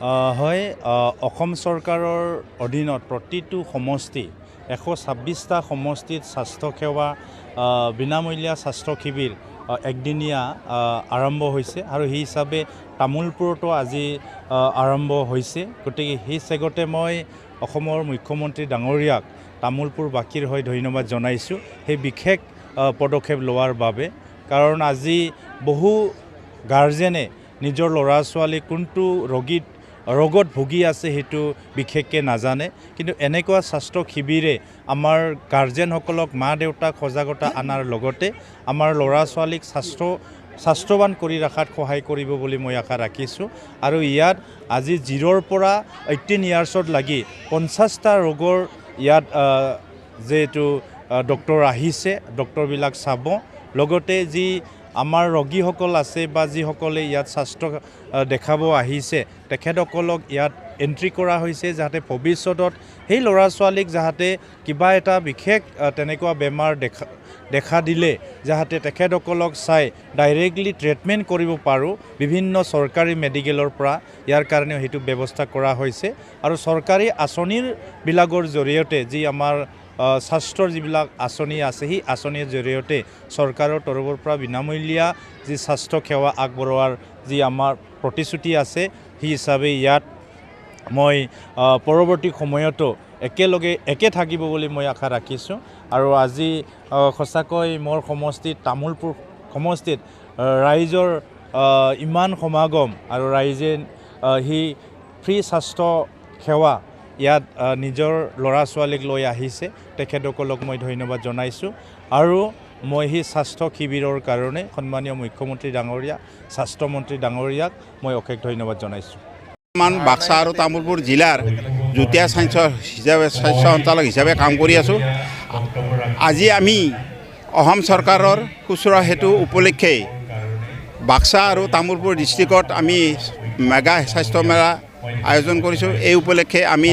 হয় অসম চৰকাৰৰ অধীনত প্ৰতিটো সমষ্টি 126টা সমষ্টিত স্বাস্থ্যসেৱা বিনামূলীয়া স্বাস্থ্য শিবিৰ একদিনীয়া আৰম্ভ হৈছে আৰু সেই হিচাপে তামোলপুৰতো আজি আৰম্ভ হৈছে। গতিকে সেই চেগতে মই অসমৰ মুখ্যমন্ত্ৰী ডাঙৰীয়াক তামোলপুৰবাসীৰ হৈ ধন্যবাদ জনাইছোঁ সেই বিশেষ পদক্ষেপ লোৱাৰ বাবে। কাৰণ আজি বহু গাৰ্জেনে নিজৰ ল'ৰা ছোৱালী কোনটো ৰোগত ভুগি আছে সেইটো বিশেষকৈ নাজানে, কিন্তু এনেকুৱা স্বাস্থ্য শিবিৰে আমাৰ গাৰ্জেনসকলক মা দেউতাক সজাগতা আনাৰ লগতে আমাৰ ল'ৰা ছোৱালীক স্বাস্থ্যৱান কৰি ৰখাত সহায় কৰিব বুলি মই আশা ৰাখিছোঁ। আৰু ইয়াত আজি 0ৰ পৰা 18 ইয়াৰ্ছত লাগি 50টা ৰোগৰ ইয়াত যিহেতু ডক্টৰ আহিছে, ডক্টৰবিলাক চাব। লগতে যি আমাৰ ৰোগীসকল আছে বা যিসকলে ইয়াত স্বাস্থ্য দেখাব আহিছে তেখেতসকলক ইয়াত এন্ট্ৰি কৰা হৈছে, যাতে ভৱিষ্যতত সেই ল'ৰা ছোৱালীক যাতে কিবা এটা বিশেষ তেনেকুৱা বেমাৰ দেখা দিলে যাতে তেখেতসকলক চাই ডাইৰেক্টলি ট্ৰিটমেণ্ট কৰিব পাৰোঁ বিভিন্ন চৰকাৰী মেডিকেলৰ পৰা। ইয়াৰ কাৰণেও সেইটো ব্যৱস্থা কৰা হৈছে। আৰু চৰকাৰী আঁচনিবিলাকৰ জৰিয়তে যি আমাৰ স্বাস্থ্যৰ যিবিলাক আঁচনি আছে সেই আঁচনিৰ জৰিয়তে চৰকাৰৰ তৰফৰ পৰা বিনামূলীয়া যি স্বাস্থ্য সেৱা আগবঢ়োৱাৰ যি আমাৰ প্ৰতিশ্ৰুতি আছে, সেই হিচাপে ইয়াত মই পৰৱৰ্তী সময়তো একে থাকিব বুলি মই আশা ৰাখিছোঁ। আৰু আজি সঁচাকৈ মোৰ সমষ্টিত তামোলপুৰ সমষ্টিত ৰাইজৰ ইমান সমাগম আৰু ৰাইজে সেই ফ্ৰী স্বাস্থ্য সেৱা ইয়াত নিজৰ ল'ৰা ছোৱালীক লৈ আহিছে, তেখেতসকলক মই ধন্যবাদ জনাইছোঁ। আৰু মই সেই স্বাস্থ্য শিবিৰৰ কাৰণে সন্মানীয় মুখ্যমন্ত্ৰী ডাঙৰীয়া স্বাস্থ্যমন্ত্ৰী ডাঙৰীয়াক মই অশেষ ধন্যবাদ জনাইছোঁ। বাক্সা আৰু তামোলপুৰ জিলাৰ যুটীয়া স্বাস্থ্য সঞ্চালক হিচাপে কাম কৰি আছোঁ। আজি আমি অসম চৰকাৰৰ খুচুৰা হেতু উপলক্ষে বাক্সা আৰু তামোলপুৰ ডিষ্ট্ৰিক্টত আমি মেগা স্বাস্থ্য মেলা আয়োজন কৰিছোঁ। এই উপলক্ষে আমি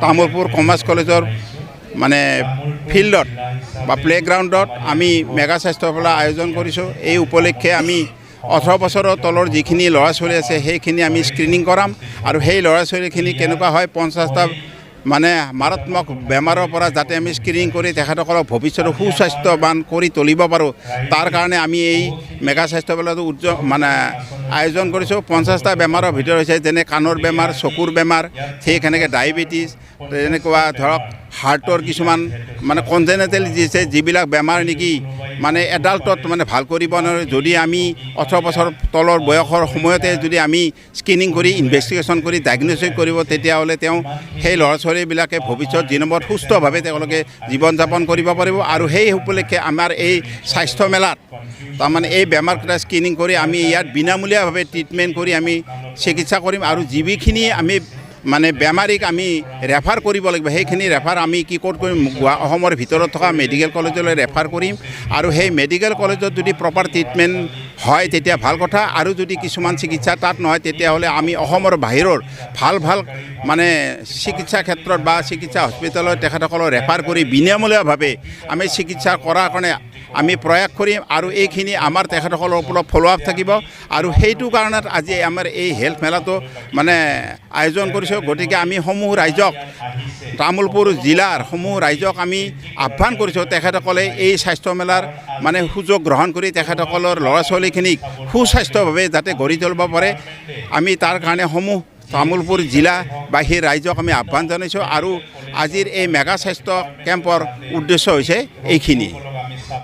তামোলপুৰ কমাৰ্চ কলেজৰ ফিল্ডত বা প্লেগ্ৰাউণ্ডত আমি মেগা স্বাস্থ্য মেলা আয়োজন কৰিছোঁ। এই উপলক্ষে আমি 18 বছৰৰ তলৰ যিখিনি ল'ৰা ছোৱালী আছে সেইখিনি আমি স্ক্ৰিনিং কৰাম আৰু সেই ল'ৰা ছোৱালীখিনি কেনেকুৱা হয় 50টা মাৰাত্মক বেমাৰৰ পৰা যাতে আমি স্ক্ৰিনিং কৰি তেখেতসকলক ভৱিষ্যতে সুস্বাস্থ্যৱান কৰি তুলিব পাৰোঁ, তাৰ কাৰণে আমি এই মেগা স্বাস্থ্য মেলাটো আয়োজন কৰিছোঁ। 50টা বেমাৰৰ ভিতৰত হৈছে যেনে কাণৰ বেমাৰ, চকুৰ বেমাৰ, ঠিক সেনেকৈ ডায়েবেটিছ, তেনেকুৱা ধৰক হাৰ্টৰ কিছুমান কনজেনেটেল যিবিলাক বেমাৰ নেকি এডাল্টত ভাল কৰিব নোৱাৰে। যদি আমি 18 বছৰ তলৰ বয়সৰ সময়তে যদি আমি স্ক্ৰিনিং কৰি ইনভেষ্টিগেশ্যন কৰি ডায়েগন'চিছ কৰিব, তেতিয়াহ'লে সেই ল'ৰা ছোৱালীবিলাকে ভৱিষ্যত দিনত সুস্থভাৱে তেওঁলোকে জীৱন যাপন কৰিব পাৰিব। আৰু সেই উপলক্ষে আমাৰ এই স্বাস্থ্য মেলাত এই বেমাৰকেইটা স্ক্ৰিনিং কৰি আমি ইয়াত বিনামূলীয়াভাৱে ট্ৰিটমেণ্ট কৰি আমি চিকিৎসা কৰিম। আৰু যিখিনি আমি বেমাৰীক আমি ৰেফাৰ কৰিব লাগিব সেইখিনি ৰেফাৰ আমি ক'ত কৰিম, অসমৰ ভিতৰত থকা মেডিকেল কলেজলৈ ৰেফাৰ কৰিম। আৰু সেই মেডিকেল কলেজত যদি প্ৰপাৰ ট্ৰিটমেণ্ট হয় তেতিয়া ভাল কথা, আৰু যদি কিছুমান চিকিৎসা তাত নহয় তেতিয়াহ'লে আমি অসমৰ বাহিৰৰ ভাল চিকিৎসা ক্ষেত্ৰত বা চিকিৎসা হস্পিটেলত তেখেতসকলক ৰেফাৰ কৰি বিনামূলীয়াভাৱে আমি চিকিৎসা কৰাৰ কাৰণে আমি প্ৰয়াস কৰিম। আৰু এইখিনি আমাৰ তেখেতসকলৰ ওপৰত ফ'ল' আপ থাকিব। আৰু সেইটো কাৰণত আজি আমাৰ এই হেল্থ মেলাটো আয়োজন কৰিছোঁ। গতিকে আমি সমূহ ৰাইজক, তামোলপুৰ জিলাৰ সমূহ ৰাইজক আমি আহ্বান কৰিছোঁ তেখেতসকলে এই স্বাস্থ্য মেলাৰ সুযোগ গ্ৰহণ কৰি তেখেতসকলৰ ল'ৰা ছোৱালীখিনিক সুস্বাস্থ্যভাৱে যাতে গঢ়ি তুলিব পাৰে, আমি তাৰ কাৰণে তামোলপুৰ জিলাবাসীৰ ৰাইজক আমি আহ্বান জনাইছোঁ। আৰু আজিৰ এই মেগা স্বাস্থ্য কেম্পৰ উদ্দেশ্য হৈছে এইখিনি।